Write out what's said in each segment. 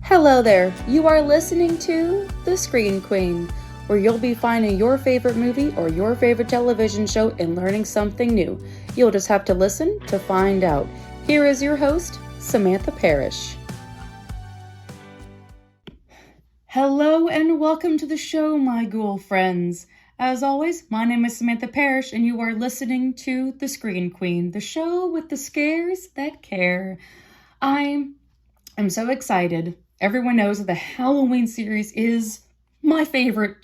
Hello there, you are listening to The Screen Queen, where you'll be finding your favorite movie or your favorite television show and learning something new. You'll just have to listen to find out. Here is your host, Samantha Parrish. Hello and welcome to the show, my ghoul friends. As always, my name is Samantha Parrish and you are listening to The Screen Queen, the show with the scares that care. I'm so excited. Everyone knows that the Halloween series is my favorite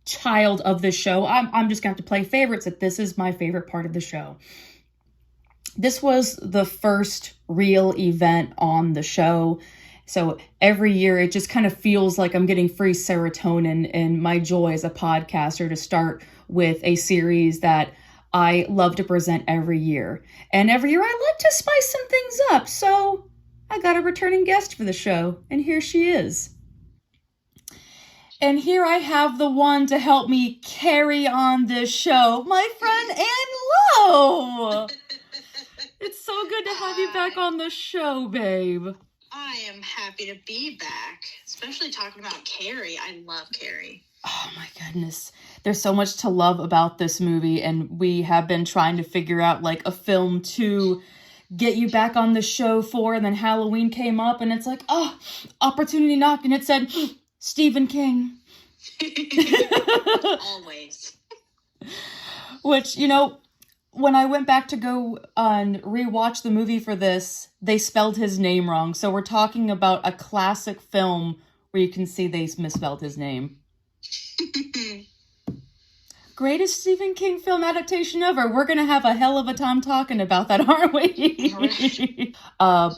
child of the show. I'm just going to have to play favorites that this is my favorite part of the show. This was the first real event on the show. So every year it just kind of feels like I'm getting free serotonin and my joy as a podcaster to start with a series that I love to present every year. And every year I like to spice some things up. So I got a returning guest for the show, and here she is. And here I have the one to help me carry on this show, my friend Ann Lowe. It's so good to have you back on the show, babe. I am happy to be back, especially talking about Carrie. I love Carrie. Oh my goodness. There's so much to love about this movie, and we have been trying to figure out like a film to get you back on the show for, and then Halloween came up and it's like, oh, opportunity knocked, and it said Stephen King. Always. Which, you know, when I went back to go and rewatch the movie for this, they spelled his name wrong. So we're talking about a classic film where you can see they misspelled his name. Greatest Stephen King film adaptation ever. We're going to have a hell of a time talking about that, aren't we?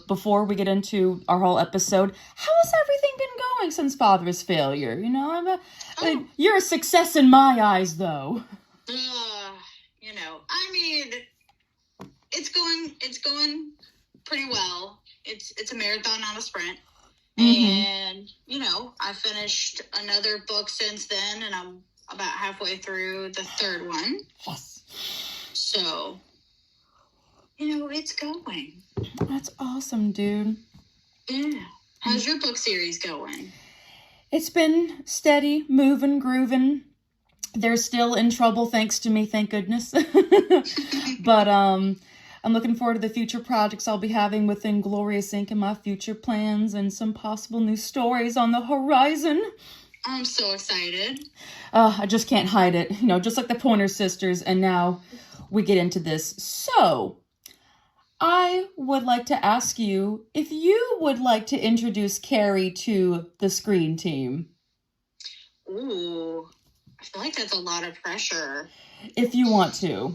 Before we get into our whole episode, how has everything been going since Father's failure? You know, you're a success in my eyes, though. I mean, it's going pretty well. It's a marathon, not a sprint. Mm-hmm. And, I finished another book since then, and I'm about halfway through the third one. Yes. So, it's going. That's awesome, dude. Yeah. How's your book series going? It's been steady, moving, grooving. They're still in trouble thanks to me, thank goodness. But I'm looking forward to the future projects I'll be having within Glorious Inc. and my future plans and some possible new stories on the horizon. I'm so excited. I just can't hide it. Just like the Pointer Sisters. And now we get into this. So, I would like to ask you if you would like to introduce Carrie to the screen team. Ooh, I feel like that's a lot of pressure. If you want to.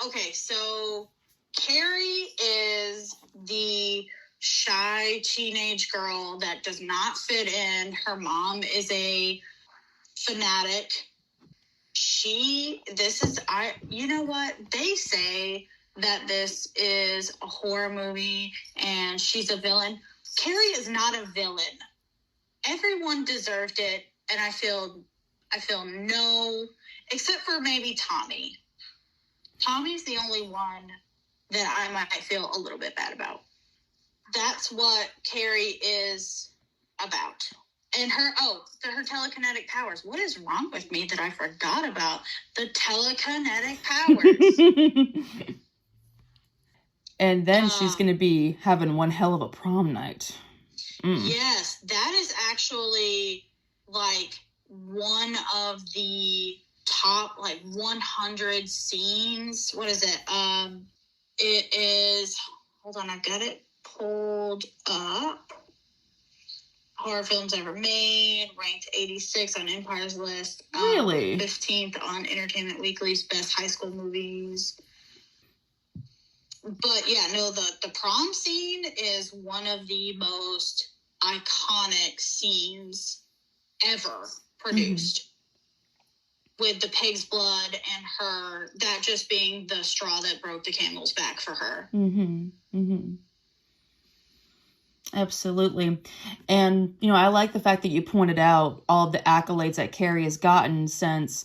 Okay, so Carrie is the shy teenage girl that does not fit in. Her mom is a fanatic. You know what? They say that this is a horror movie and she's a villain. Carrie is not a villain. Everyone deserved it, and I feel no, except for maybe Tommy. Tommy's the only one that I might feel a little bit bad about. That's what Carrie is about. And her telekinetic powers. What is wrong with me that I forgot about the telekinetic powers? And then she's going to be having one hell of a prom night. Yes, that is actually like one of the top 100 scenes. What is it? It is, hold on, I've got it pulled up. Horror films ever made, ranked 86 on Empire's list. Really? 15th on Entertainment Weekly's best high school movies. But yeah, no, the prom scene is one of the most iconic scenes ever produced. Mm-hmm. With the pig's blood and her, that just being the straw that broke the camel's back for her. Mm-hmm. Mm-hmm. Absolutely. And, I like the fact that you pointed out all of the accolades that Carrie has gotten since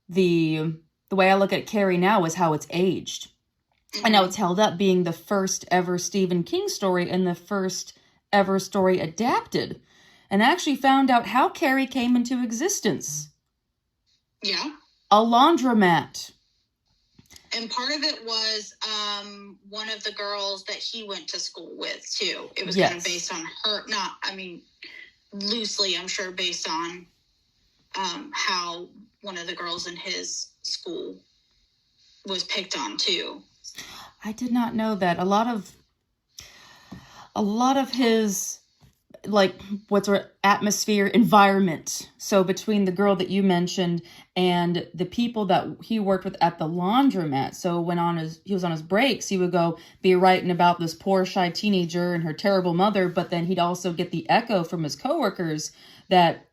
the way I look at Carrie now is how it's aged. And now it's held up being the first ever Stephen King story and the first ever story adapted and actually found out how Carrie came into existence. Yeah. A laundromat. And part of it was one of the girls that he went to school with, too. It was kind of based on her, loosely, I'm sure, based on how one of the girls in his school was picked on, too. I did not know that. A lot of his, like, what's our atmosphere, environment. So between the girl that you mentioned and the people that he worked with at the laundromat. So when he was on his breaks, he would go be writing about this poor shy teenager and her terrible mother. But then he'd also get the echo from his coworkers that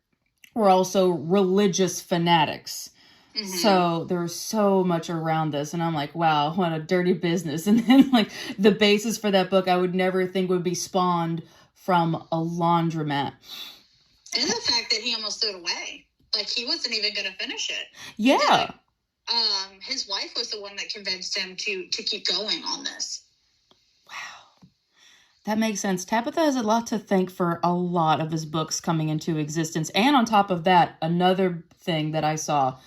were also religious fanatics. Mm-hmm. So there was so much around this, and I'm like, wow, what a dirty business. And then, like, the basis for that book I would never think would be spawned from a laundromat. And the fact that he almost threw it away. Like, he wasn't even going to finish it. Yeah. His wife was the one that convinced him to keep going on this. Wow. That makes sense. Tabitha has a lot to thank for a lot of his books coming into existence. And on top of that, another thing that I saw,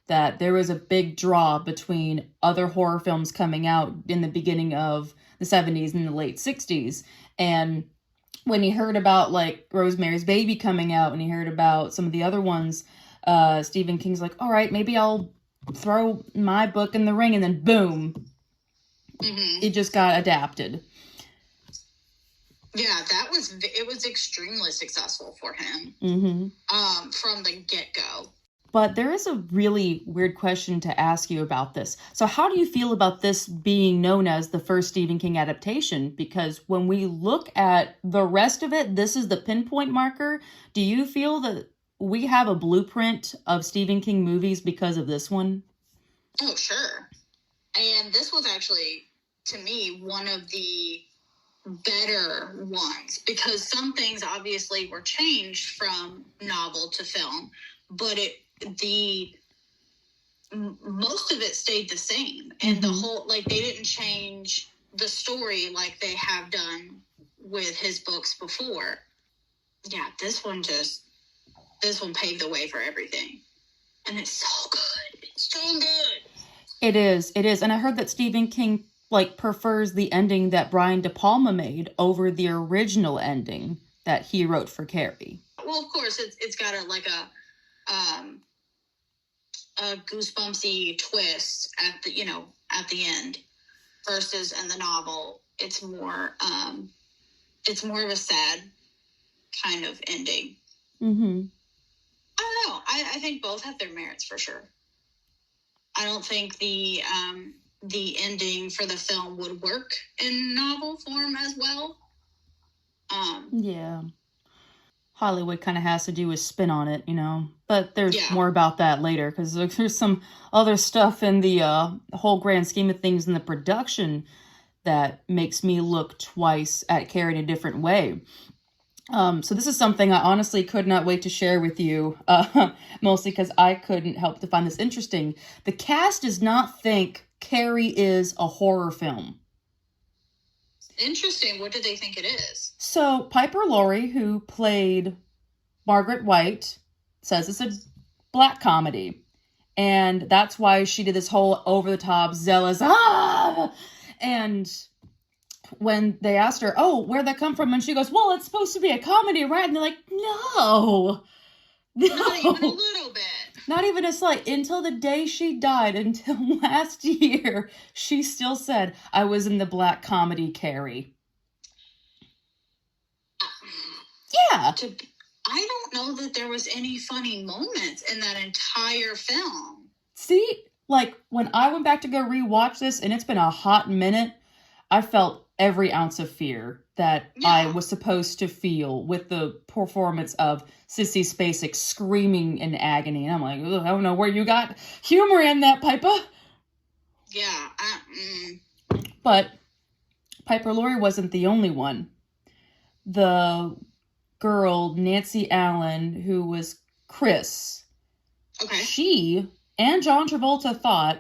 that there was a big draw between other horror films coming out in the beginning of the 70s and the late 60s. And when he heard about, like, Rosemary's Baby coming out, and he heard about some of the other ones, Stephen King's like, all right, maybe I'll throw my book in the ring, and then boom, it just got adapted. Yeah, it was extremely successful for him from the get-go. But there is a really weird question to ask you about this. So how do you feel about this being known as the first Stephen King adaptation? Because when we look at the rest of it, this is the pinpoint marker. Do you feel that we have a blueprint of Stephen King movies because of this one? Oh, sure. And this was actually, to me, one of the better ones. Because some things obviously were changed from novel to film. But most of it stayed the same, and the whole, like, they didn't change the story like they have done with his books before. Yeah, this one paved the way for everything, and it's so good. It's so good. It is, and I heard that Stephen King, like, prefers the ending that Brian De Palma made over the original ending that he wrote for Carrie. Well, of course, it's got a goosebumpsy twist at the end, versus in the novel it's more of a sad kind of ending. I don't know. I think both have their merits for sure. I don't think the ending for the film would work in novel form as well. Yeah. Hollywood kind of has to do a spin on it, But there's more about that later, because there's some other stuff in the whole grand scheme of things in the production that makes me look twice at Carrie in a different way. So this is something I honestly could not wait to share with you, mostly because I couldn't help to find this interesting. The cast does not think Carrie is a horror film. Interesting. What do they think it is? So Piper Laurie, who played Margaret White, says it's a black comedy. And that's why she did this whole over-the-top, zealous, And when they asked her, oh, where'd that come from? And she goes, well, it's supposed to be a comedy, right? And they're like, no. Not even a little bit. Not even a slight. Until the day she died, until last year, she still said, I was in the black comedy Carrie. Yeah. I don't know that there was any funny moments in that entire film. See, like, when I went back to go rewatch this, and it's been a hot minute, I felt every ounce of fear that I was supposed to feel with the performance of Sissy Spacek screaming in agony. And I'm like, I don't know where you got humor in that, Piper. Yeah. But Piper Laurie wasn't the only one. The girl, Nancy Allen, who was Chris, she and John Travolta thought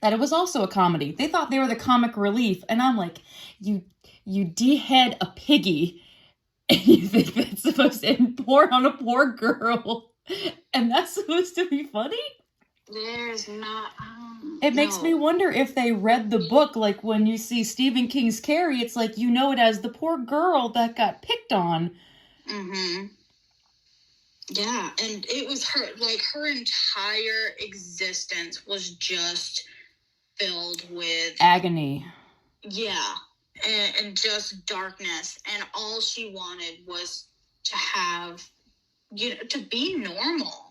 that it was also a comedy. They thought they were the comic relief. And I'm like, you de-head a piggy And you think that's supposed to end porn on a poor girl. And that's supposed to be funny? There's not... It makes me wonder if they read the book, like when you see Stephen King's Carrie, it's like you know it as the poor girl that got picked on. Mm-hmm. Yeah, and it was her, like, her entire existence was just filled with... agony. Yeah, and just darkness, and all she wanted was to have, to be normal.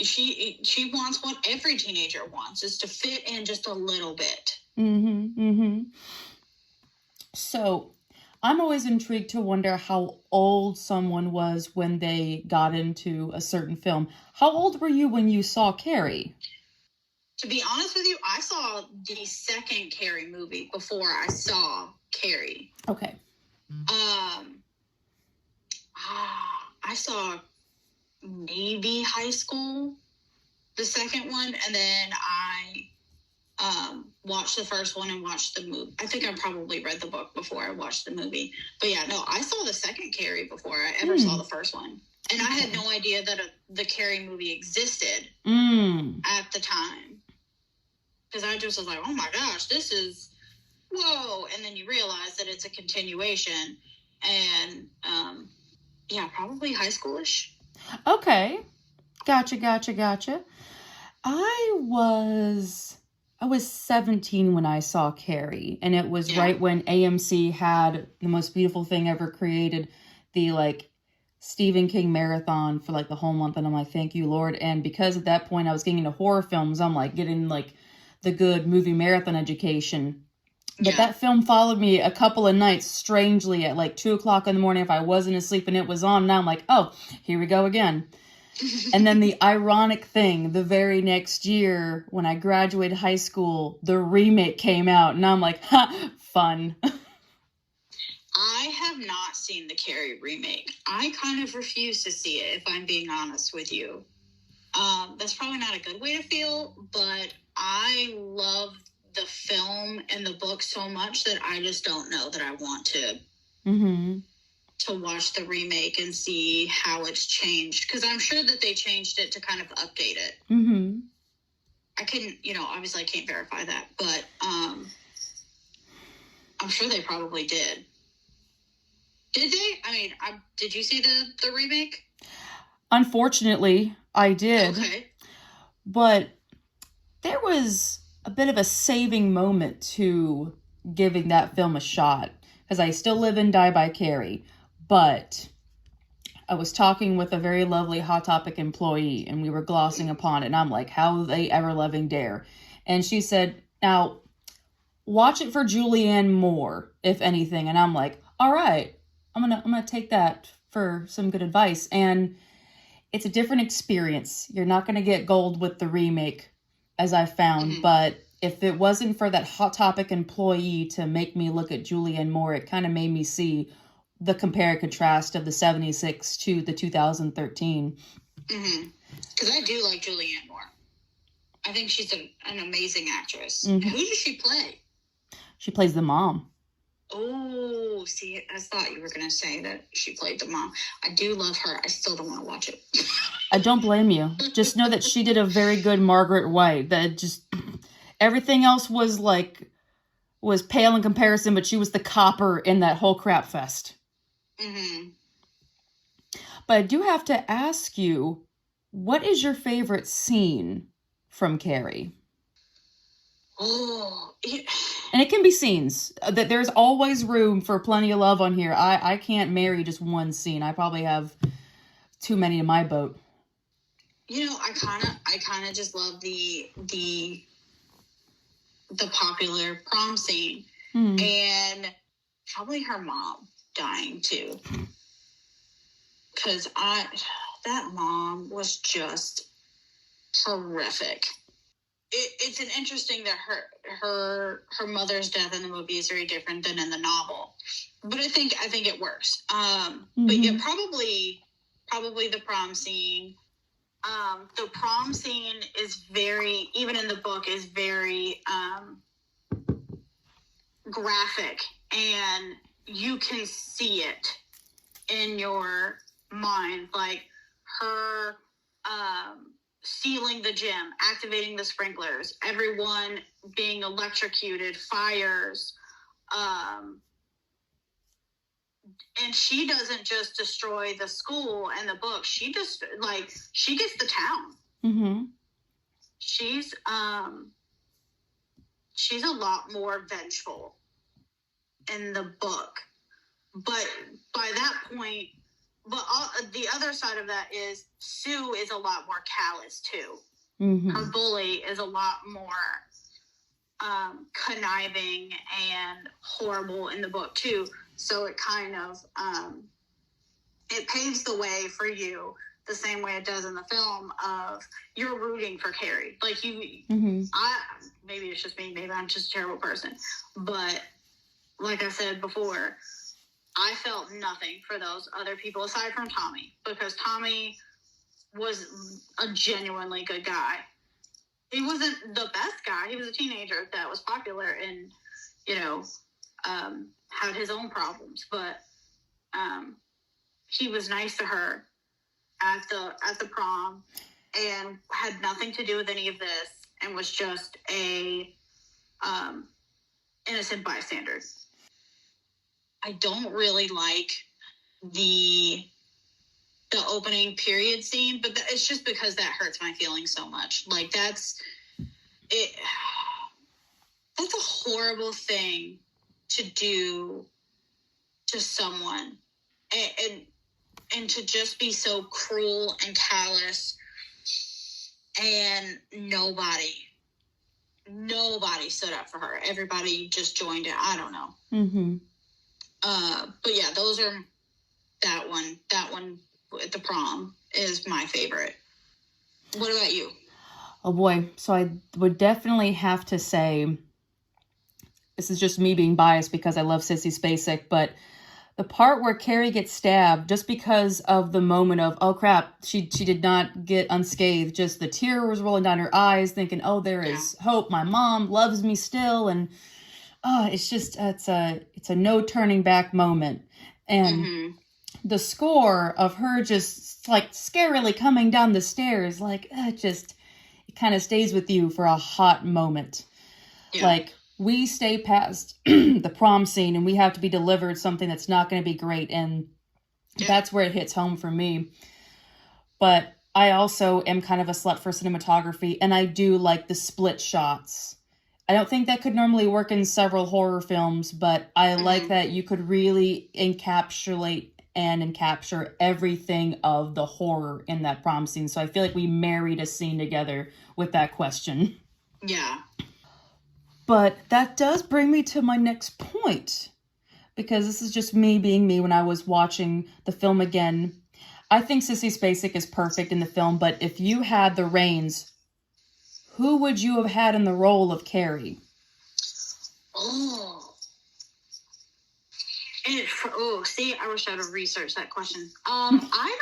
She wants what every teenager wants, is to fit in just a little bit. So, I'm always intrigued to wonder how old someone was when they got into a certain film. How old were you when you saw Carrie? To be honest with you, I saw the second Carrie movie before I saw Carrie. Okay. I saw maybe high school, the second one, and then I watched the first one and watched the movie. I think I probably read the book before I watched the movie. But yeah, no, I saw the second Carrie before I ever saw the first one. And I had no idea that the Carrie movie existed at the time. Because I just was like, oh my gosh, this is, whoa. And then you realize that it's a continuation. And, yeah, probably high schoolish. Okay. Gotcha. I was 17 when I saw Carrie, and it was right when AMC had the most beautiful thing ever created, the, like, Stephen King marathon for, like, the whole month, and I'm like, thank you, Lord. And because at that point I was getting into horror films, I'm, like, getting, like, the good movie marathon education. But that film followed me a couple of nights, strangely, at like 2 o'clock in the morning if I wasn't asleep and it was on. Now I'm like, oh, here we go again. And then the ironic thing, the very next year when I graduated high school, the remake came out. And I'm like, ha, fun. I have not seen the Carrie remake. I kind of refuse to see it, if I'm being honest with you. That's probably not a good way to feel, but I love the film and the book so much that I just don't know that I want to watch the remake and see how it's changed, because I'm sure that they changed it to kind of update it. I couldn't, obviously I can't verify that, but I'm sure they probably did. Did they? I mean, did you see the remake? Unfortunately, I did. Okay. But there was a bit of a saving moment to giving that film a shot, because I still live and die by Carrie. But I was talking with a very lovely Hot Topic employee, and we were glossing upon it, and I'm like, how they ever loving dare? And she said, now, watch it for Julianne Moore, if anything. And I'm like, all right, I'm gonna take that for some good advice. And it's a different experience. You're not gonna get gold with the remake, as I found, but if it wasn't for that Hot Topic employee to make me look at Julianne Moore, it kind of made me see the compare and contrast of the 76 to the 2013. Because I do like Julianne Moore. I think she's an amazing actress. Who does she play? She plays the mom. Oh, see, I thought you were going to say that she played the mom. I do love her. I still don't want to watch it. I don't blame you. Just know that she did a very good Margaret White. That just, everything else was pale in comparison, but she was the copper in that whole crap fest. But I do have to ask you, what is your favorite scene from Carrie? Oh, and it can be scenes. That there's always room for plenty of love on here. I can't marry just one scene. I probably have too many in my boat. I kind of just love the popular prom scene, and probably her mom dying too, because that mom was just horrific. It's an interesting that her mother's death in the movie is very different than in the novel, but I think it works. But yeah, probably the prom scene. The prom scene is very, even in the book, is very graphic, and you can see it in your mind, like her sealing the gym, activating the sprinklers, everyone being electrocuted, fires, and she doesn't just destroy the school and the book. She just, like, she gets the town. Mm-hmm. She's a lot more vengeful in the book. But by that point, the other side of that is Sue is a lot more callous, too. Mm-hmm. Her bully is a lot more conniving and horrible in the book, too. So it kind of, it paves the way for you the same way it does in the film of you're rooting for Carrie. Like mm-hmm. Maybe it's just me, maybe I'm just a terrible person. But like I said before, I felt nothing for those other people aside from Tommy, because Tommy was a genuinely good guy. He wasn't the best guy. He was a teenager that was popular and, had his own problems, but he was nice to her at the prom and had nothing to do with any of this and was just a innocent bystander. I don't really like the opening period scene, but it's just because that hurts my feelings so much. Like, that's it. That's a horrible thing to do to someone, and to just be so cruel and callous, and nobody stood up for her. Everybody just joined it. I don't know. Mm-hmm. But yeah, those are that one at the prom is my favorite. What about you? Oh boy. So I would definitely have to say, this is just me being biased because I love Sissy Spacek, but the part where Carrie gets stabbed, just because of the moment of, oh crap, she did not get unscathed, just the tear was rolling down her eyes, thinking, oh, there is hope, my mom loves me still, and it's just, it's a no turning back moment. And mm-hmm. the score of her just like scarily coming down the stairs, like, it kind of stays with you for a hot moment. Yeah. Like, we stay past the prom scene and we have to be delivered something that's not going to be great. And that's where it hits home for me. But I also am kind of a slut for cinematography, and I do like the split shots. I don't think that could normally work in several horror films, but I like that you could really encapsulate and capture everything of the horror in that prom scene. So I feel like we married a scene together with that question. Yeah. But that does bring me to my next point, because this is just me being me when I was watching the film again. I think Sissy Spacek is perfect in the film, but if you had the reins, who would you have had in the role of Carrie? See, I wish I would have researched that question. I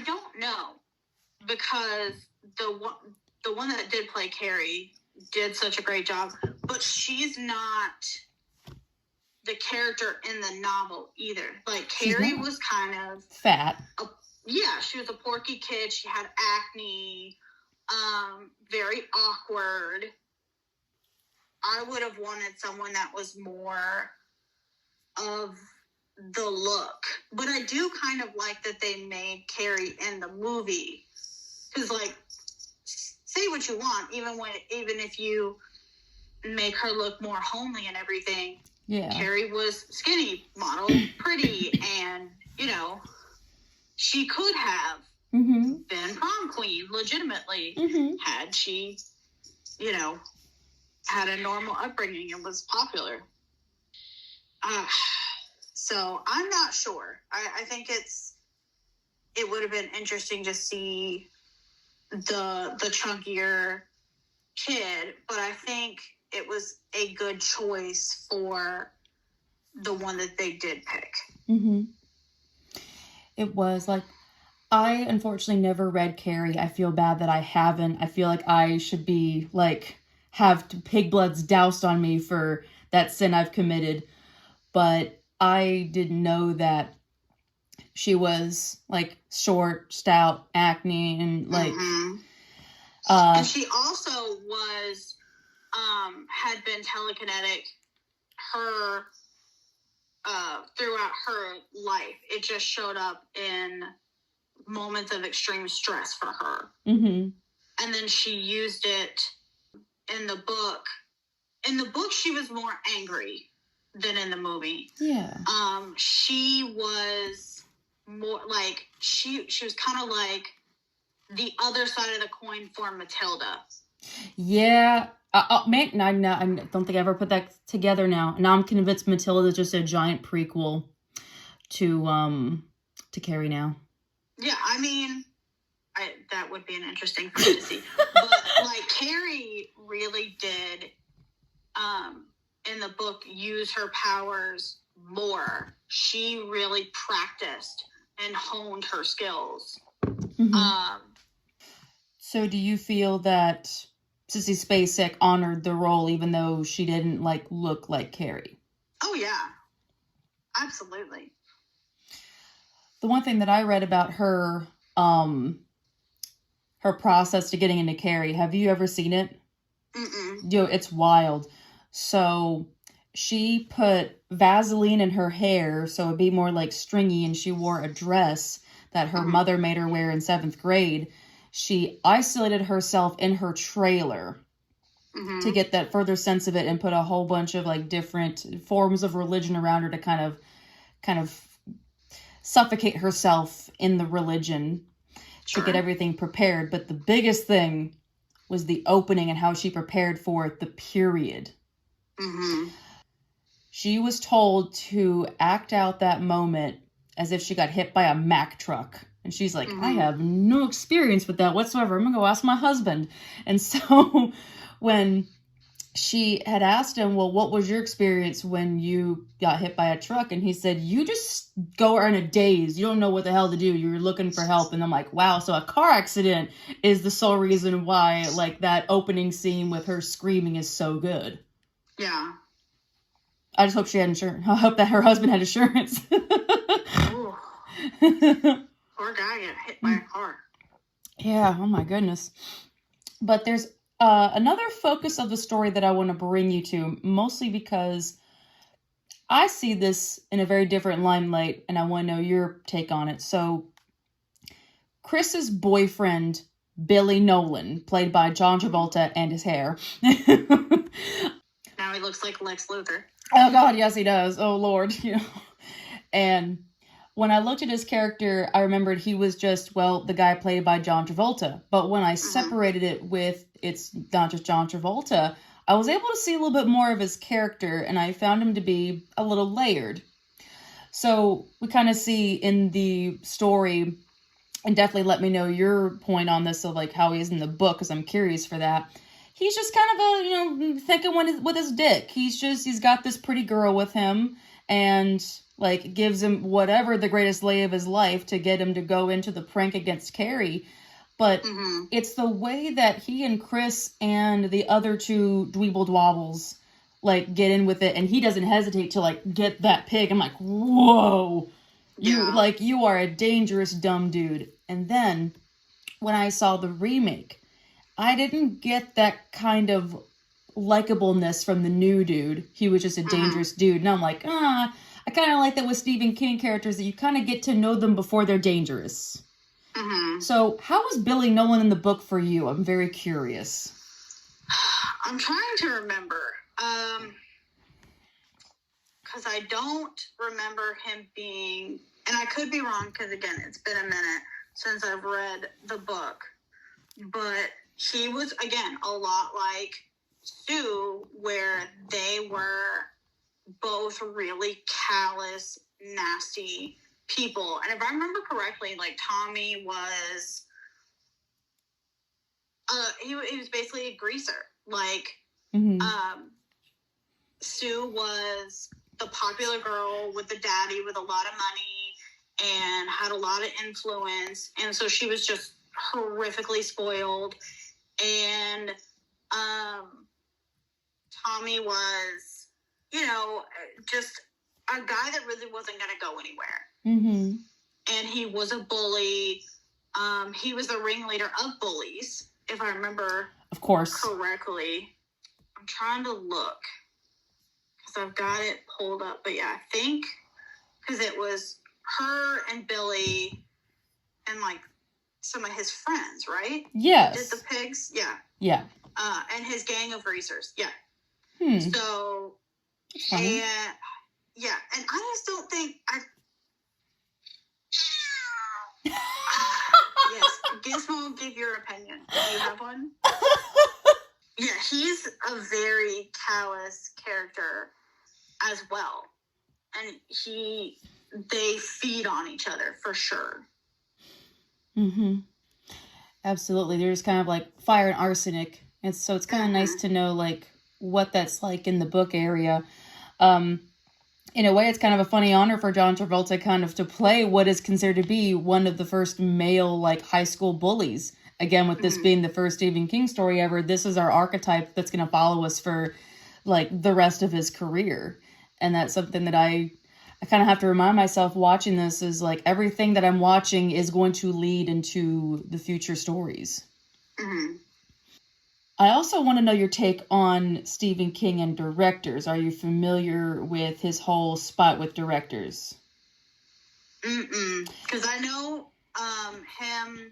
don't know, because the one that did play Carrie did such a great job, but she's not the character in the novel either. Like, Carrie was kind of fat. She was a porky kid. She had acne, very awkward. I would have wanted someone that was more of the look, but I do kind of like that they made Carrie in the movie, because, like, say what you want, even if you make her look more homely and everything. Yeah. Carrie was skinny, model, pretty, and, she could have been prom queen legitimately had she, had a normal upbringing and was popular. So I'm not sure. I think it would have been interesting to see the chunkier kid, but I think it was a good choice for the one that they did pick. Mm-hmm. It was. Like, I unfortunately never read Carrie. I feel bad that I haven't. I feel like I should be, like, have pig bloods doused on me for that sin I've committed. But I didn't know that she was, like, short, stout, acne, and, like... And she also was, had been telekinetic throughout her life. It just showed up in moments of extreme stress for her. Mm-hmm. And then she used it in the book. In the book, she was more angry than in the movie. Yeah. She was more like, she was kind of like the other side of the coin for Matilda. Yeah. Man, I don't think I ever put that together now. Now I'm convinced Matilda is just a giant prequel to Carrie now. Yeah, I mean, that would be an interesting fantasy. But, like, Carrie really did, in the book, use her powers more. She really practiced and honed her skills. Mm-hmm. So do you feel that Sissy Spacek honored the role even though she didn't, like, look like Carrie? Oh, yeah. Absolutely. The one thing that I read about her, her process to getting into Carrie, have you ever seen it? Mm-mm. It's wild. So she put Vaseline in her hair so it'd be more, like, stringy, and she wore a dress that her mother made her wear in 7th grade. She isolated herself in her trailer to get that further sense of it, and put a whole bunch of, like, different forms of religion around her to kind of suffocate herself in the religion to get everything prepared. But the biggest thing was the opening and how she prepared for it, the period. Mm-hmm. She was told to act out that moment as if she got hit by a Mack truck. And she's like, I have no experience with that whatsoever. I'm going to go ask my husband. And so when she had asked him, well, what was your experience when you got hit by a truck? And he said, you just go in a daze. You don't know what the hell to do. You're looking for help. And I'm like, wow. So a car accident is the sole reason why, like, that opening scene with her screaming is so good. Yeah. I just hope she had insurance. I hope that her husband had insurance. Poor guy got hit by a car. Yeah, oh my goodness. But there's another focus of the story that I want to bring you to, mostly because I see this in a very different limelight, and I want to know your take on it. So, Chris's boyfriend, Billy Nolan, played by John Travolta, and his hair. Now he looks like Lex Luthor. Oh God, yes he does. Oh Lord, And when I looked at his character, I remembered he was just, well, the guy played by John Travolta. But when I separated it with, it's not just John Travolta, I was able to see a little bit more of his character, and I found him to be a little layered. So we kind of see in the story, and definitely let me know your point on this of, like, how he is in the book, because I'm curious for that. He's just kind of thinking with his dick. He's got this pretty girl with him, and, like, gives him whatever the greatest lay of his life to get him to go into the prank against Carrie. But it's the way that he and Chris and the other two dweeble dwobbles, like, get in with it, and he doesn't hesitate to, like, get that pig. I'm like, whoa, you are a dangerous dumb dude. And then when I saw the remake, I didn't get that kind of likableness from the new dude. He was just a dangerous dude. And I'm like, I kind of like that with Stephen King characters, that you kind of get to know them before they're dangerous. So how was Billy Nolan in the book for you? I'm very curious. I'm trying to remember. Because I don't remember him being, and I could be wrong because, again, it's been a minute since I've read the book. But he was, again, a lot like Sue, where they were both really callous, nasty people. And if I remember correctly, like, Tommy was, he was basically a greaser. Like, Sue was the popular girl with the daddy with a lot of money and had a lot of influence. And so she was just horrifically spoiled. And Tommy was, just a guy that really wasn't going to go anywhere. Mm-hmm. And he was a bully. He was the ringleader of bullies, if I remember Of course. correctly. I'm trying to look because I've got it pulled up. But yeah, I think because it was her and Billy and like some of his friends, right? Yes. Did the pigs? Yeah. Yeah. And his gang of racers. Yeah. So, funny. and yeah, and I just don't think yes, Gizmo, give your opinion. Do you have one? Yeah, he's a very callous character as well. And they feed on each other for sure. Mm-hmm. Absolutely. They're just kind of like fire and arsenic. And so it's kind of nice to know like what that's like in the book area. In a way, it's kind of a funny honor for John Travolta kind of to play what is considered to be one of the first male like high school bullies. Again, with this being the first Stephen King story ever, this is our archetype that's going to follow us for like the rest of his career. And that's something that I kind of have to remind myself watching this is like everything that I'm watching is going to lead into the future stories. Mm-hmm. I also want to know your take on Stephen King and directors. Are you familiar with his whole spot with directors? Because I know him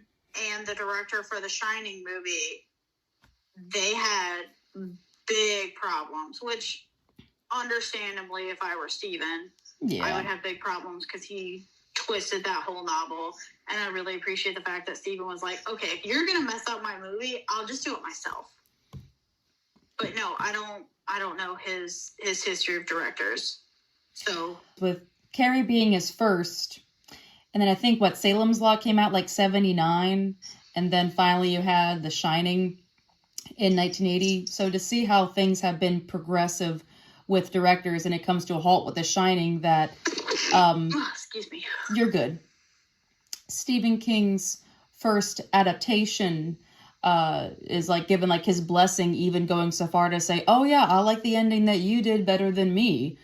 and the director for the Shining movie, they had big problems, which understandably, if I were Stephen, I would have big problems because he twisted that whole novel. And I really appreciate the fact that Stephen was like, okay, if you're going to mess up my movie, I'll just do it myself. But no, I don't know his history of directors. So with Carrie being his first, and then I think Salem's Lot came out like 79, and then finally you had The Shining in 1980. So to see how things have been progressive with directors, and it comes to a halt with The Shining, that excuse me, you're good. Stephen King's first adaptation is like given like his blessing, even going so far to say, oh yeah, I like the ending that you did better than me.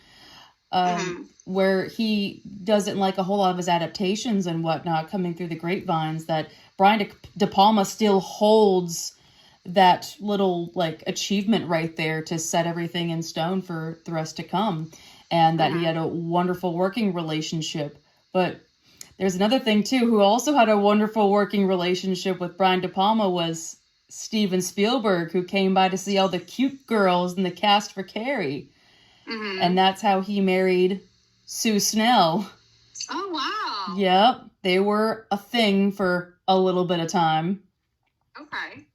Where he doesn't like a whole lot of his adaptations and whatnot coming through the grapevines, that Brian De Palma still holds that little like achievement right there to set everything in stone for the rest to come, and that he had a wonderful working relationship. But there's another thing too, who also had a wonderful working relationship with Brian De Palma was Steven Spielberg, who came by to see all the cute girls in the cast for Carrie. And that's how he married Sue Snell. Oh, wow. Yep. They were a thing for a little bit of time. Okay.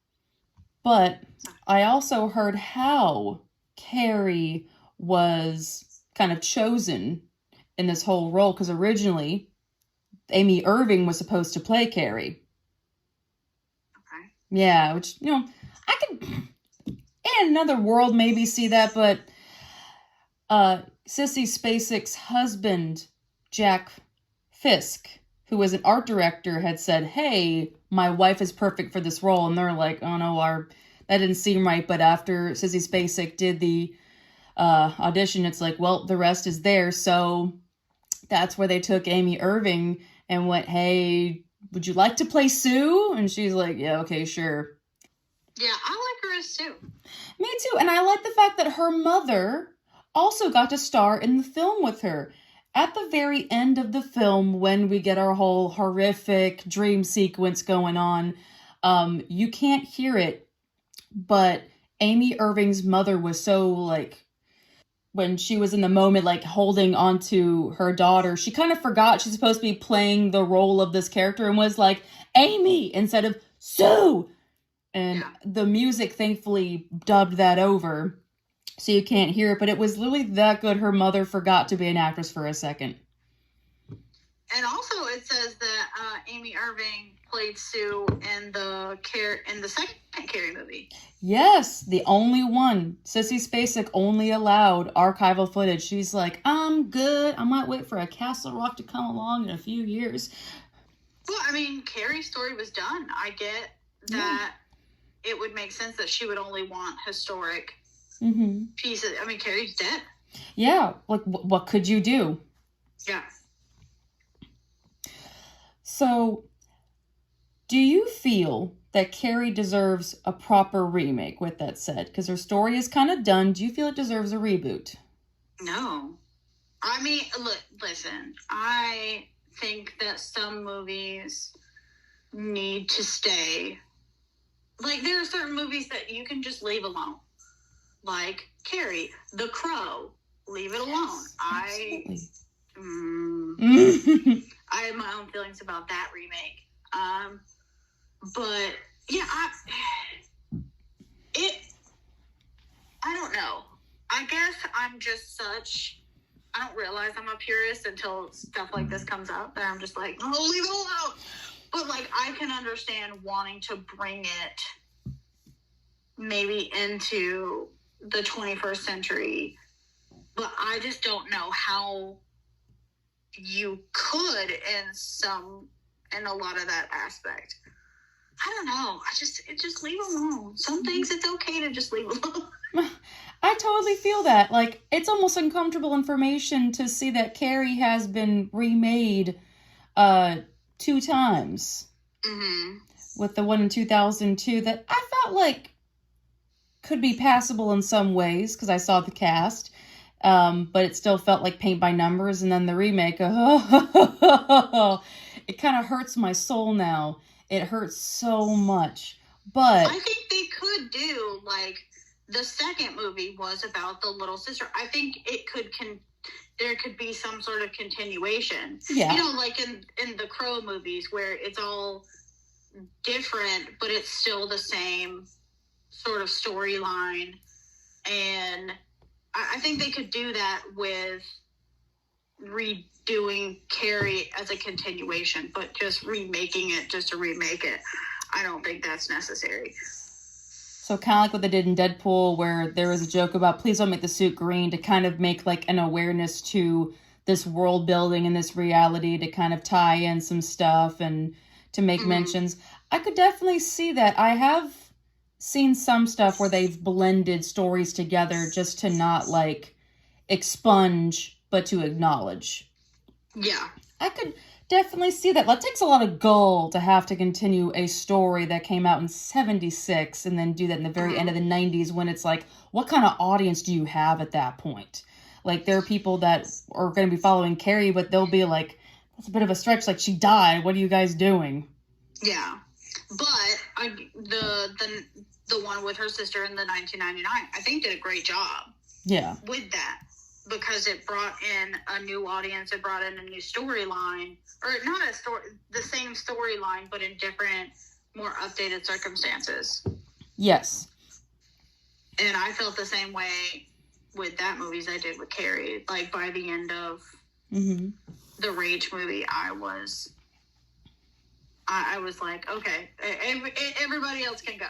But I also heard how Carrie was kind of chosen in this whole role, because originally Amy Irving was supposed to play Carrie. Okay. Yeah, which, I could in another world maybe see that, but Sissy Spacek's husband, Jack Fisk, who was an art director, had said, hey, my wife is perfect for this role. And they're like, oh no, that didn't seem right. But after Sissy Spacek did the audition, it's like, well, the rest is there. So that's where they took Amy Irving and went, hey, would you like to play Sue? And she's like, yeah, okay, sure. Yeah, I like her as Sue. Me too. And I like the fact that her mother also got to star in the film with her. At the very end of the film, when we get our whole horrific dream sequence going on, you can't hear it, but Amy Irving's mother was so, like, when she was in the moment, like, holding onto her daughter, she kind of forgot she's supposed to be playing the role of this character and was like, Amy, instead of Sue. And the music thankfully dubbed that over, so you can't hear it, but it was literally that good. Her mother forgot to be an actress for a second. And also, it says that Amy Irving played Sue in the second Carrie movie. Yes, the only one. Sissy Spacek only allowed archival footage. She's like, I'm good. I might wait for a Castle Rock to come along in a few years. Well, I mean, Carrie's story was done. I get that it would make sense that she would only want historic pieces. I mean, Carrie's dead. Yeah, like, what could you do? Yeah. So, do you feel that Carrie deserves a proper remake, with that said? Because her story is kind of done. Do you feel it deserves a reboot? No. I mean, look, listen, I think that some movies need to stay. Like, there are certain movies that you can just leave alone. Like Carrie, The Crow, leave it alone. Absolutely. I have my own feelings about that remake. But yeah, I don't know. I guess I'm just I don't realize I'm a purist until stuff like this comes up, and I'm just like, oh, leave it alone. But like, I can understand wanting to bring it maybe into the 21st century, but I just don't know how you could in a lot of that aspect. I don't know. Just leave alone. Some things it's okay to just leave alone. I totally feel that. Like, it's almost uncomfortable information to see that Carrie has been remade 2 times. Mm-hmm. With the one in 2002 that I felt like could be passable in some ways because I saw the cast, but it still felt like paint by numbers. And then the remake, it kind of hurts my soul now. It hurts so much. But I think they could do, like, the second movie was about the little sister. I think there could be some sort of continuation. Yeah. You know, like in the Crow movies where it's all different, but it's still the same sort of storyline. And I think they could do that with redoing Carrie as a continuation, but just remaking it just to remake it, I don't think that's necessary. So kind of like what they did in Deadpool, where there was a joke about please don't make the suit green, to kind of make like an awareness to this world building and this reality, to kind of tie in some stuff and to make mentions. I could definitely see that. I have seen some stuff where they've blended stories together just to not like expunge, but to acknowledge. Yeah. I could definitely see that. That takes a lot of gall to have to continue a story that came out in 76 and then do that in the very end of the 90s, when it's like, what kind of audience do you have at that point? Like, there are people that are going to be following Carrie, but they'll be like, that's a bit of a stretch. Like, she died. What are you guys doing? Yeah. But the one with her sister in the 1999, I think did a great job. Yeah. With that. Because it brought in a new audience, it brought in a new storyline, or not a story, the same storyline, but in different, more updated circumstances. Yes. And I felt the same way with that movie as I did with Carrie. Like, by the end of the Rage movie, I was like, okay, everybody else can go.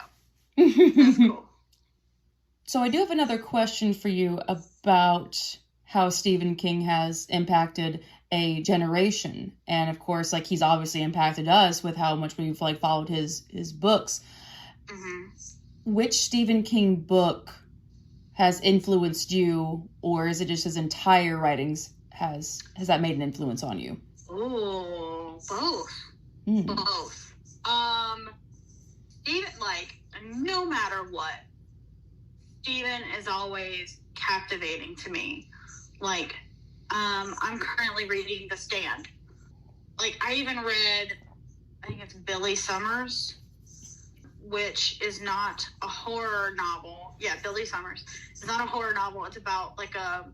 That's cool. So I do have another question for you about how Stephen King has impacted a generation. And of course, like, he's obviously impacted us with how much we've like followed his books. Which Stephen King book has influenced you, or is it just his entire writings has that made an influence on you? Oh, both. Both. Stephen, like, no matter what, Stephen is always captivating to me. Like, I'm currently reading The Stand. Like, I even read, I think it's Billy Summers, which is not a horror novel. Yeah, Billy Summers. It's not a horror novel. It's about like a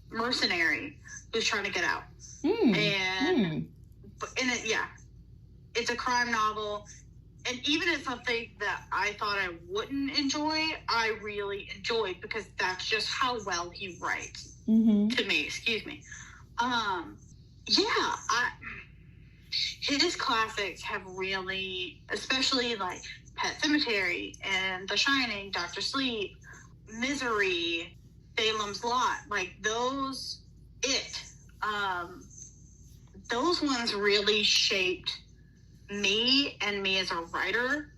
mercenary who's trying to get out. But in it, yeah, it's a crime novel. And even it's something that I thought I wouldn't enjoy, I really enjoyed, because that's just how well he writes to me. Excuse me. His classics have really, especially like Pet Sematary and The Shining, Dr. Sleep, Misery, Salem's Lot, like those ones really shaped me and me as a writer,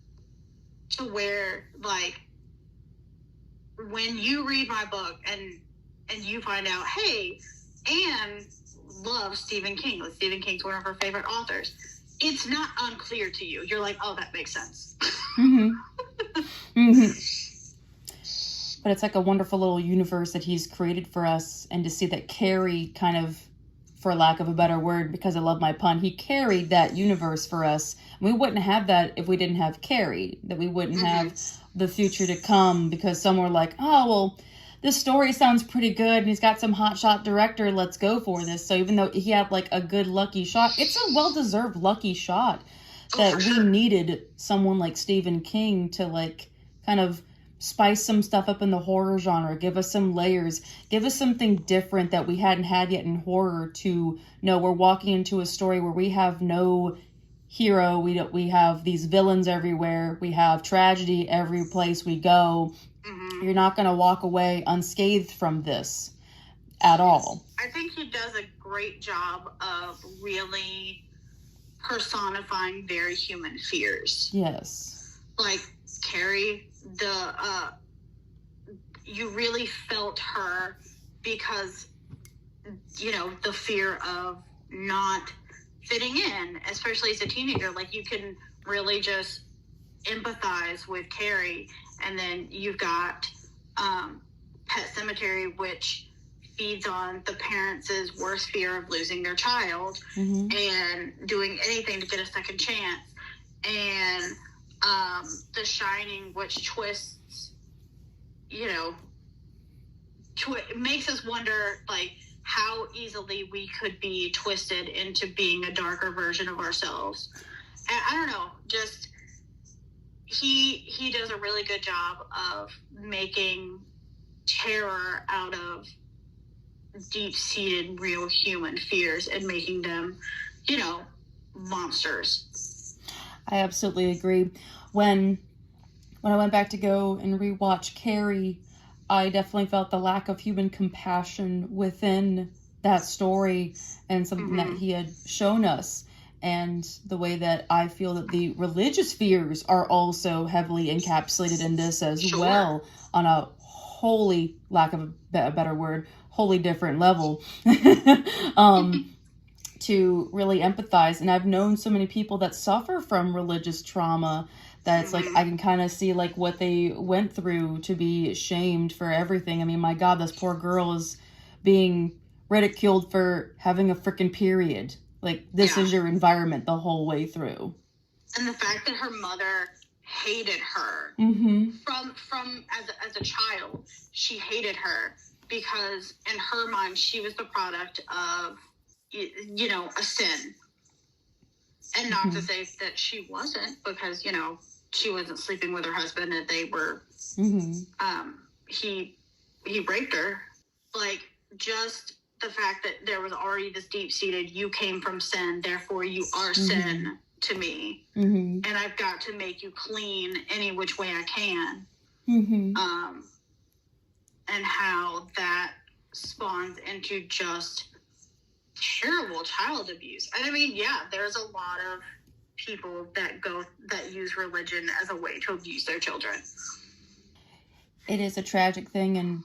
to where, like, when you read my book and you find out, hey, Anne loves Stephen King. Like, Stephen King's one of her favorite authors. It's not unclear to you. You're like, oh, that makes sense. But it's like a wonderful little universe that he's created for us. And to see that Carrie kind of, for lack of a better word, because I love my pun, he carried that universe for us. We wouldn't have that if we didn't have Carrie. That we wouldn't have the future to come, because some were like, oh, well, this story sounds pretty good and he's got some hotshot director, let's go for this. So even though he had like a good lucky shot, it's a well-deserved lucky shot that we needed someone like Stephen King to like kind of spice some stuff up in the horror genre, give us some layers, give us something different that we hadn't had yet in horror. To know we're walking into a story where we have no hero, we have these villains everywhere, we have tragedy every place we go. You're not going to walk away unscathed from this at all. I think he does a great job of really personifying very human fears. Yes. Like Carrie, you really felt her because, you know, the fear of not fitting in, especially as a teenager. Like, you can really just empathize with Carrie. And then you've got Pet Sematary, which feeds on the parents' worst fear of losing their child and doing anything to get a second chance. And The Shining, which twists, you know, makes us wonder, like, how easily we could be twisted into being a darker version of ourselves. And I don't know, just... He does a really good job of making terror out of deep-seated, real human fears and making them, you know, monsters. I absolutely agree. When I went back to go and rewatch Carrie, I definitely felt the lack of human compassion within that story and something that he had shown us. And the way that I feel that the religious fears are also heavily encapsulated in this as well, on a wholly, lack of a better word, wholly different level, to really empathize. And I've known so many people that suffer from religious trauma that it's like, I can kind of see like what they went through to be shamed for everything. I mean, my God, this poor girl is being ridiculed for having a freaking period. Like, this is your environment the whole way through. And the fact that her mother hated her from as a child, she hated her because in her mind, she was the product of, you know, a sin. And not to say that she wasn't, because, you know, she wasn't sleeping with her husband and they were, he raped her. Like, just the fact that there was already this deep-seated, you came from sin, therefore you are sin to me. And I've got to make you clean any which way I can. And how that spawns into just terrible child abuse. And I mean, yeah, there's a lot of people that use religion as a way to abuse their children. It is a tragic thing, and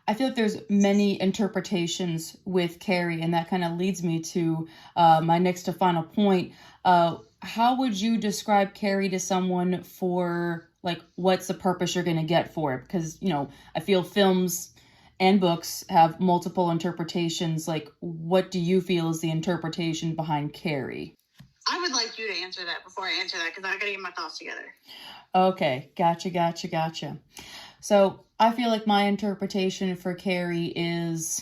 I feel like there's many interpretations with Carrie, and that kind of leads me to my next to final point. How would you describe Carrie to someone for, like, what's the purpose you're going to get for it? Because, you know, I feel films and books have multiple interpretations. Like, what do you feel is the interpretation behind Carrie? I would like you to answer that before I answer that, because I got to get my thoughts together. Okay, gotcha. So I feel like my interpretation for Carrie is,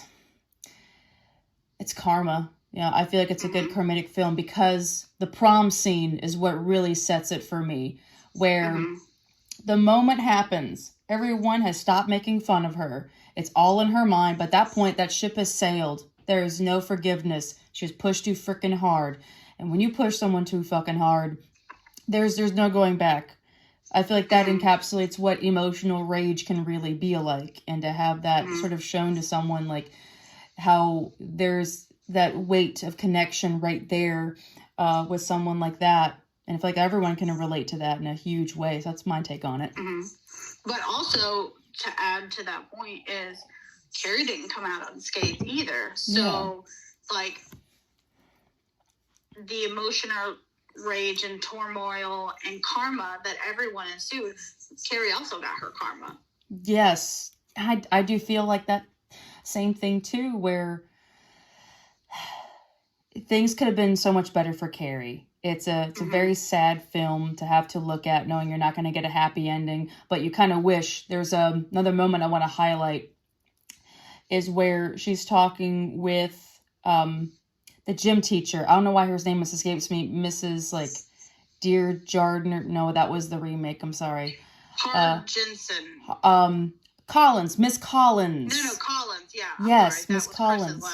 it's karma. You know, I feel like it's a good karmic film because the prom scene is what really sets it for me, where the moment happens, everyone has stopped making fun of her. It's all in her mind. But at that point, that ship has sailed. There is no forgiveness. She was pushed too freaking hard. And when you push someone too fucking hard, there's no going back. I feel like that encapsulates what emotional rage can really be like. And to have that sort of shown to someone, like how there's that weight of connection right there with someone like that. And I feel like everyone can relate to that in a huge way. So that's my take on it. But also, to add to that point is Carrie didn't come out unscathed either. So, like, the emotional rage and turmoil and karma that everyone ensued, Carrie also got her karma. Yes. I do feel like that same thing too, where things could have been so much better for Carrie. It's a very sad film to have to look at, knowing you're not going to get a happy ending, but you kind of wish. There's another moment I want to highlight is where she's talking with the gym teacher. I don't know why her name escapes me. Mrs. like Dear Jardner. No, that was the remake. I'm sorry. Jensen. Collins. Miss Collins. No, Collins. Yeah. Yes, Miss Collins.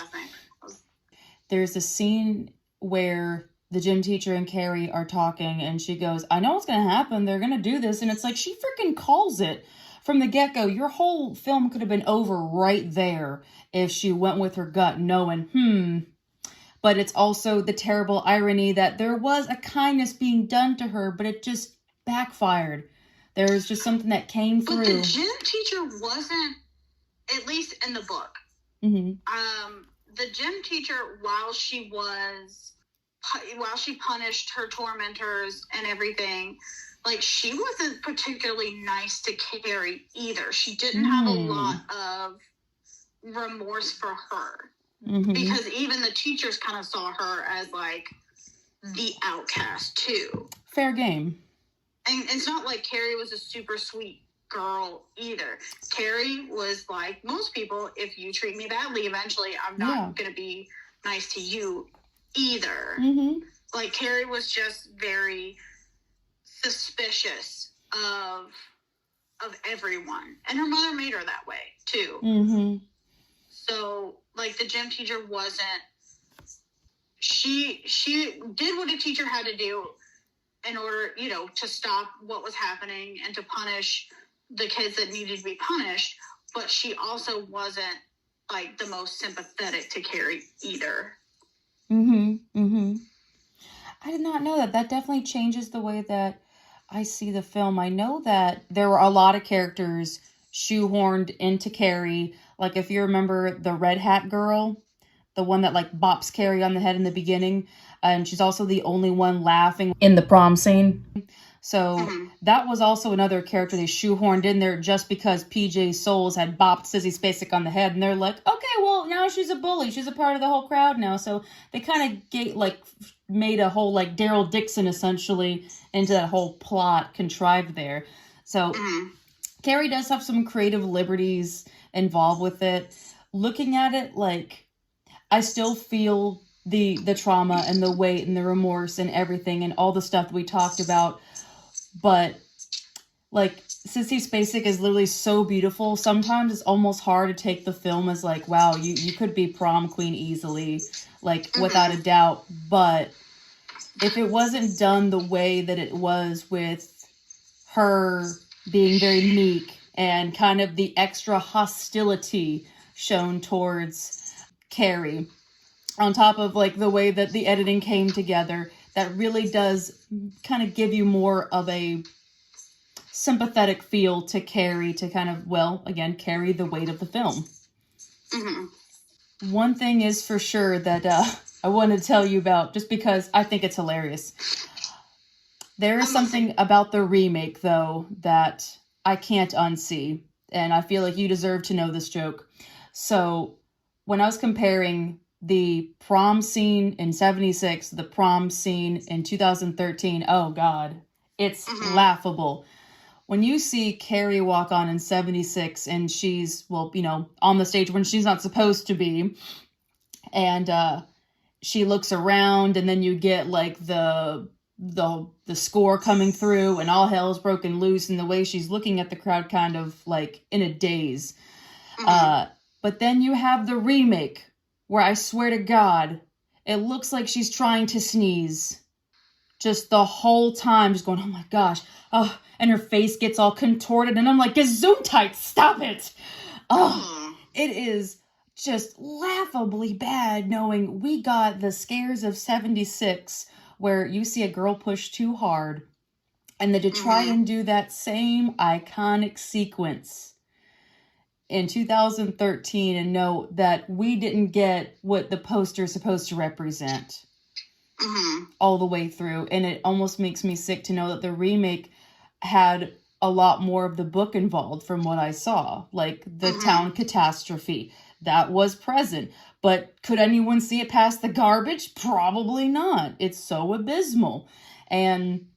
There's a scene where the gym teacher and Carrie are talking, and she goes, I know what's going to happen. They're going to do this. And it's like, she freaking calls it from the get-go. Your whole film could have been over right there if she went with her gut, knowing, But it's also the terrible irony that there was a kindness being done to her, but it just backfired. There was just something that came through. But the gym teacher wasn't, at least in the book. The gym teacher, while she punished her tormentors and everything, like, she wasn't particularly nice to Carrie either. She didn't have a lot of remorse for her. Because even the teachers kind of saw her as, like, the outcast, too. Fair game. And it's not like Carrie was a super sweet girl either. Carrie was like, most people, if you treat me badly, eventually I'm not going to be nice to you either. Like, Carrie was just very suspicious of everyone. And her mother made her that way, too. So, like, the gym teacher wasn't... She did what a teacher had to do in order, to stop what was happening and to punish the kids that needed to be punished. But she also wasn't, like, the most sympathetic to Carrie either. I did not know that. That definitely changes the way that I see the film. I know that there were a lot of characters shoehorned into Carrie. Like, if you remember the red hat girl, the one that, like, bops Carrie on the head in the beginning, and she's also the only one laughing in the prom scene. So that was also another character they shoehorned in there just because PJ Souls had bopped Sissy Spacek on the head, and they're like, okay, well, now she's a bully. She's a part of the whole crowd now. So they kind of made a whole, like, Daryl Dixon, essentially, into that whole plot contrived there. So Carrie does have some creative liberties involved with it. Looking at it, like, I still feel the trauma and the weight and the remorse and everything and all the stuff that we talked about. But, like, Sissy Spacek is literally so beautiful. Sometimes it's almost hard to take the film as, like, wow, you could be prom queen easily, like, without a doubt. But if it wasn't done the way that it was, with her being very meek and kind of the extra hostility shown towards Carrie, on top of, like, the way that the editing came together, that really does kind of give you more of a sympathetic feel to Carrie to kind of, well, again, carry the weight of the film. One thing is for sure that I want to tell you about, just because I think it's hilarious. There is something about the remake, though, that I can't unsee, and I feel like you deserve to know this joke. So, when I was comparing the prom scene in 76, the prom scene in 2013, oh God, it's laughable. When you see Carrie walk on in 76 and she's, well, on the stage when she's not supposed to be, and she looks around, and then you get, like, the score coming through and all hell's broken loose, and the way she's looking at the crowd kind of, like, in a daze. But then you have the remake, where I swear to God, it looks like she's trying to sneeze. Just the whole time, just going, oh my gosh. Oh, and her face gets all contorted, and I'm like, Gesundheit, stop it. Oh, it is just laughably bad knowing we got the scares of 76, where you see a girl push too hard, And then to try and do that same iconic sequence in 2013 and know that we didn't get what the poster is supposed to represent all the way through. And it almost makes me sick to know that the remake had a lot more of the book involved from what I saw. Like the town catastrophe, that was present. But could anyone see it past the garbage? Probably not. It's so abysmal. And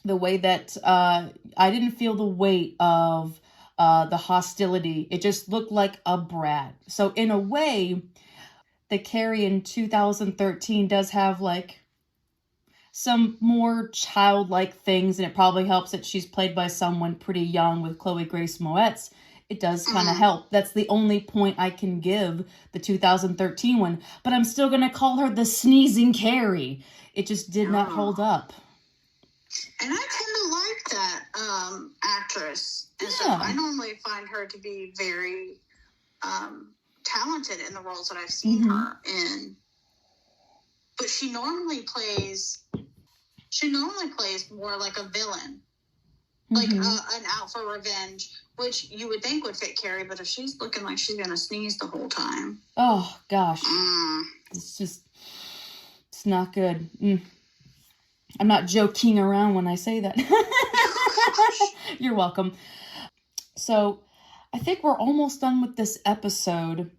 the way that I didn't feel the weight of the hostility. It just looked like a brat. So in a way, the Carrie in 2013 does have like some more childlike things, and it probably helps that she's played by someone pretty young with Chloe Grace Moretz. It does kind of help. That's the only point I can give the 2013 one. But I'm still going to call her the sneezing Carrie. It just did not hold up. And I tend to like that actress. And so I normally find her to be very talented in the roles that I've seen her in. But she normally plays more like a villain. Like an out for revenge, which you would think would fit Carrie, but if she's looking like she's going to sneeze the whole time. Oh, gosh. It's not good. I'm not joking around when I say that. You're welcome. So, I think we're almost done with this episode.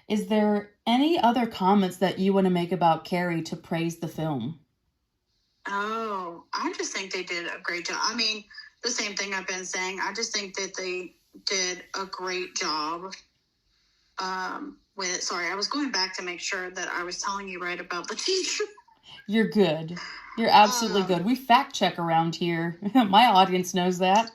Is there any other comments that you want to make about Carrie to praise the film? Oh, I just think they did a great job. I mean, the same thing I've been saying. I just think that they did a great job with it. Sorry, I was going back to make sure that I was telling you right about the teacher. You're good. You're absolutely good. We fact check around here. My audience knows that.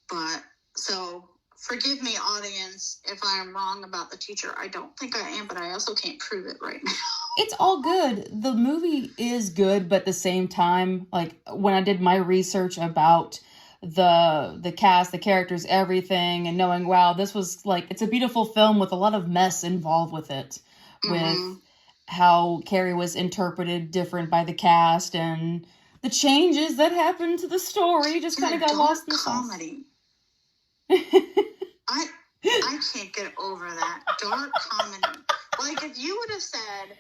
But, so, forgive me, audience, if I am wrong about the teacher. I don't think I am, but I also can't prove it right now. It's all good. The movie is good, but at the same time, like, when I did my research about the cast, the characters, everything, and knowing, wow, this was, like, it's a beautiful film with a lot of mess involved with it. With how Carrie was interpreted different by the cast, and the changes that happened to the story just kind of got lost in the comedy. I can't get over that. Dark comedy. Like, if you would have said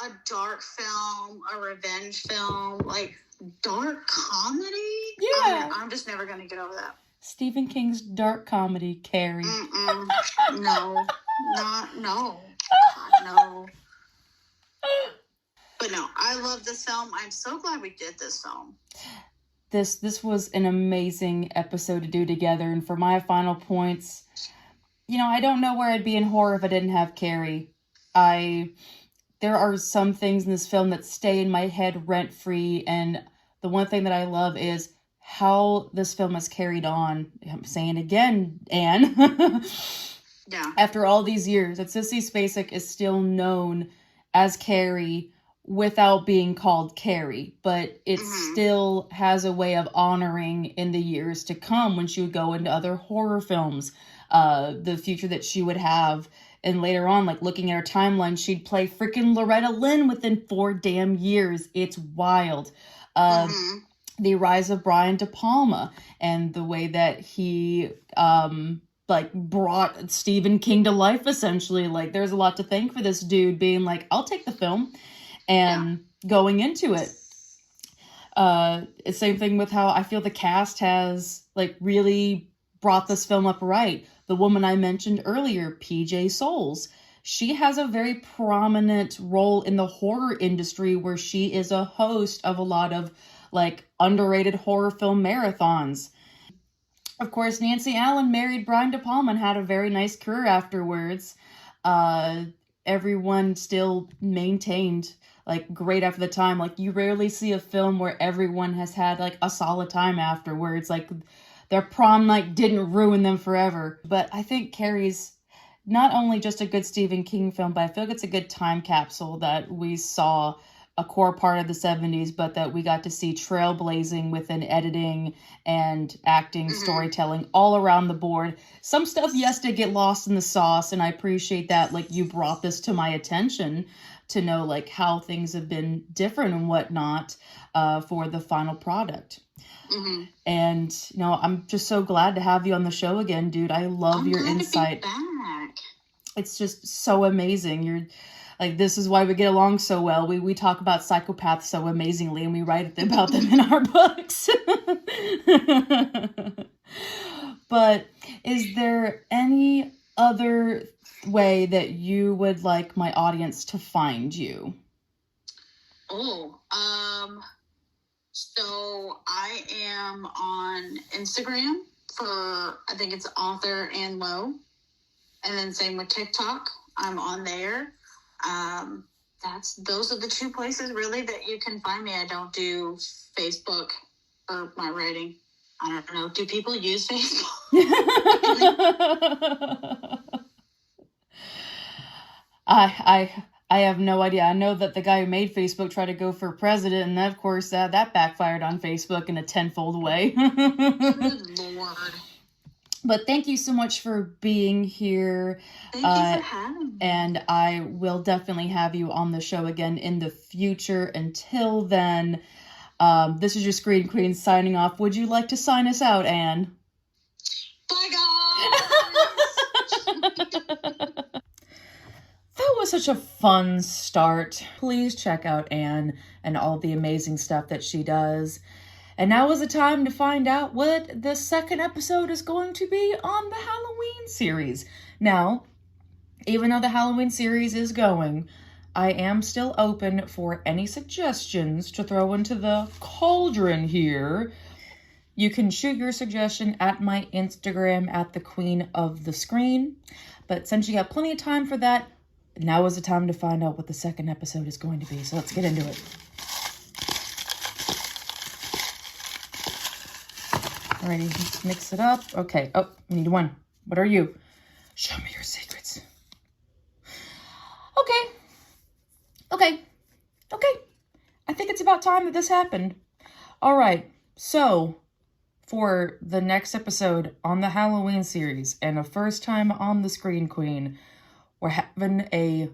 a dark film, a revenge film, like, dark comedy? Yeah. I'm just never going to get over that. Stephen King's dark comedy, Carrie. No. No. But no, I love this film. I'm so glad we did this film. This was an amazing episode to do together. And for my final points, I don't know where I'd be in horror if I didn't have Carrie. There are some things in this film that stay in my head rent-free. And the one thing that I love is how this film has carried on. I'm saying again, Anne. Yeah. After all these years, that Sissy Spacek is still known as Carrie without being called Carrie, but it still has a way of honoring in the years to come when she would go into other horror films, the future that she would have. And later on, like looking at her timeline, she'd play freaking Loretta Lynn within 4 damn years. It's wild. The rise of Brian De Palma and the way that he brought Stephen King to life, essentially. Like, there's a lot to thank for this dude being like, I'll take the film, and going into it. Same thing with how I feel the cast has, like, really brought this film up right. The woman I mentioned earlier, PJ Souls, she has a very prominent role in the horror industry where she is a host of a lot of, like, underrated horror film marathons. Of course, Nancy Allen married Brian De Palma and had a very nice career afterwards. Everyone still maintained, like, great after the time. Like, you rarely see a film where everyone has had, like, a solid time afterwards. Like, their prom night didn't ruin them forever. But I think Carrie's not only just a good Stephen King film, but I feel like it's a good time capsule that we saw a core part of the 70s, but that we got to see trailblazing within editing and acting, storytelling all around the board. Some stuff, yes, did get lost in the sauce, and I appreciate that, like, you brought this to my attention to know, like, how things have been different and whatnot for the final product. And, you know, I'm just so glad to have you on the show again, dude. I love your insight. To be back. It's just so amazing. You're like, this is why we get along so well. We talk about psychopaths so amazingly, and we write about them in our books. But is there any other way that you would like my audience to find you? So I am on Instagram for, I think it's author and Lowe. And then same with TikTok. I'm on there. Those are the two places really that you can find me. I don't do Facebook for my writing. I don't know. Do people use Facebook? I have no idea. I know that the guy who made Facebook tried to go for president, and of course that backfired on Facebook in a tenfold way. Good Lord. But thank you so much for being here. Thank you for having me. And I will definitely have you on the show again in the future. Until then, this is your Screen Queen signing off. Would you like to sign us out, Anne? Bye, guys! That was such a fun start. Please check out Anne and all the amazing stuff that she does. And now is the time to find out what the second episode is going to be on the Halloween series. Now, even though the Halloween series is going, I am still open for any suggestions to throw into the cauldron here. You can shoot your suggestion at my Instagram at the Queen of the Screen. But since you got plenty of time for that, now is the time to find out what the second episode is going to be. So let's get into it. Alrighty, let's mix it up. Okay, oh, we need one. What are you? Show me your secrets. Okay. I think it's about time that this happened. Alright, so for the next episode on the Halloween series and a first time on the Screen Queen, we're having a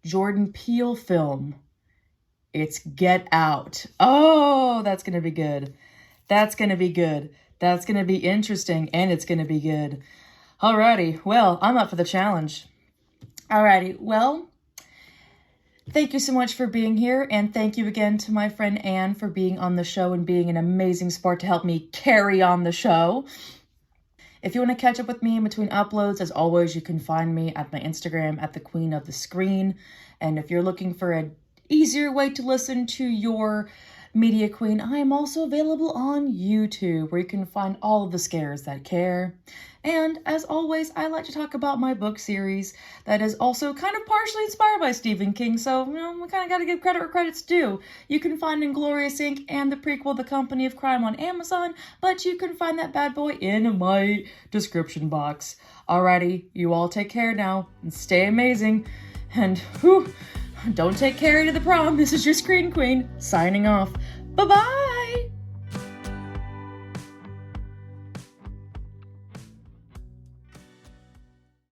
Jordan Peele film. It's Get Out. Oh, that's going to be good. That's going to be interesting, and it's going to be good. Alrighty, well, I'm up for the challenge. Alrighty, well, thank you so much for being here, and thank you again to my friend Anne for being on the show and being an amazing sport to help me carry on the show. If you want to catch up with me in between uploads, as always, you can find me at my Instagram at the Queen of the Screen. And if you're looking for an easier way to listen to your Media Queen, I am also available on YouTube, where you can find all of the scares that care. And as always, I like to talk about my book series that is also kind of partially inspired by Stephen King, so, you know, we kind of got to give credit where credit's due. You can find Inglorious Inc. and the prequel, The Company of Crime, on Amazon, but you can find that bad boy in my description box. Alrighty, you all take care now, and stay amazing, and don't take Carrie to the prom. This is your Screen Queen, signing off. Bye-bye!